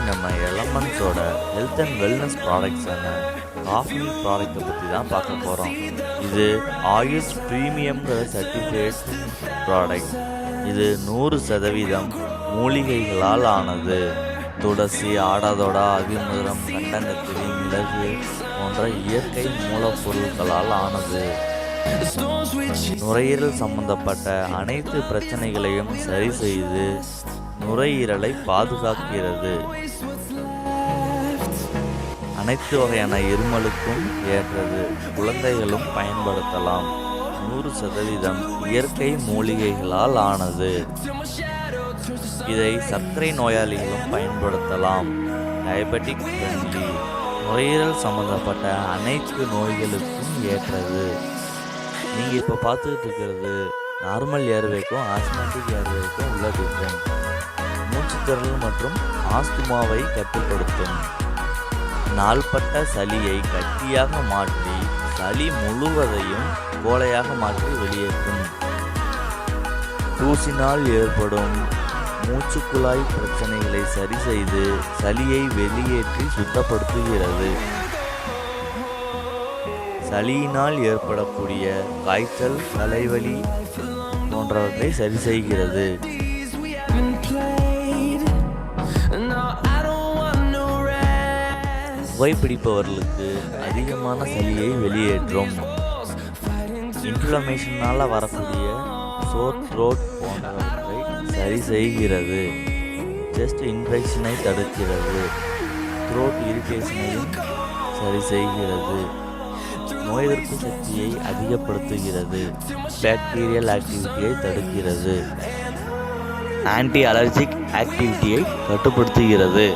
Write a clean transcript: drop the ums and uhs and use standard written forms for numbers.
நம்ம எலமெண்ட்ஸோட health and wellness ப்ராடக்ட்ஸான coffee ப்ராடக்ட்டை பற்றி தான் பார்க்க போகிறோம். இது ஆயுஷ் ப்ரீமியம்ங்கிற சர்டிஃபைட் ப்ராடக்ட். இது 100% மூலிகைகளால் ஆனது. துளசி, ஆடாதோடா, அதிமதுரம், கண்டங்கத்திரி, மிளகு போன்ற இயற்கை மூலப்பொருட்களால் ஆனது. நுரையீரல் சம்பந்தப்பட்ட அனைத்து பிரச்சனைகளையும் சரி செய்து நுரையீரலை பாதுகாக்கிறது. அனைத்து வகையான இருமலுக்கும் ஏற்றது. குழந்தைகளும் பயன்படுத்தலாம். 100% இயற்கை மூலிகைகளால் ஆனது. இதை சர்க்கரை நோயாளிகளும் பயன்படுத்தலாம். Diabetic friendly. நுரையீரல் சம்பந்தப்பட்ட அனைத்து நோய்களுக்கும் ஏற்றது. நீங்கள் இப்போ பார்த்துக்கிட்டு இருக்கிறது நார்மல் ஏர்வேக்கும் ஆஸ்மேட்டிக் ஏர்வேக்கும் உள்ள டிஃப்ரெண்ட். மூச்சுத்திறல் மற்றும் ஆஸ்துமாவை கட்டுப்படுத்தும். நாள்பட்ட சளியை கட்டியாக மாற்றி சளி முழுவதையும் கோலையாக மாற்றி வெளியேற்றும். தூசினால் ஏற்படும் மூச்சுக்குழாய் பிரச்சனைகளை சரி செய்து சளியை வெளியேற்றி சுத்தப்படுத்துகிறது. சளியினால் ஏற்படக்கூடிய காய்ச்சல், தலைவலி போன்றவற்றை சரி செய்கிறது. புகைப்பிடிப்பவர்களுக்கு அதிகமான சளியை வெளியேற்றும். இன்ஃப்ளமேஷனால் வரக்கூடிய சோர் த்ரோட் போன்றவற்றை சரி செய்கிறது. செஸ்ட் இன்ஃபெக்ஷனை தடுக்கிறது. த்ரோட் இரிட்டேஷனையும் சரி செய்கிறது. நோய் எதிர்ப்பு சக்தியை அதிகப்படுத்துகிறது. பாக்டீரியல் ஆக்டிவிட்டியை தடுக்கிறது. ஆன்டி அலர்ஜிக் ஆக்டிவிட்டியை கட்டுப்படுத்துகிறது.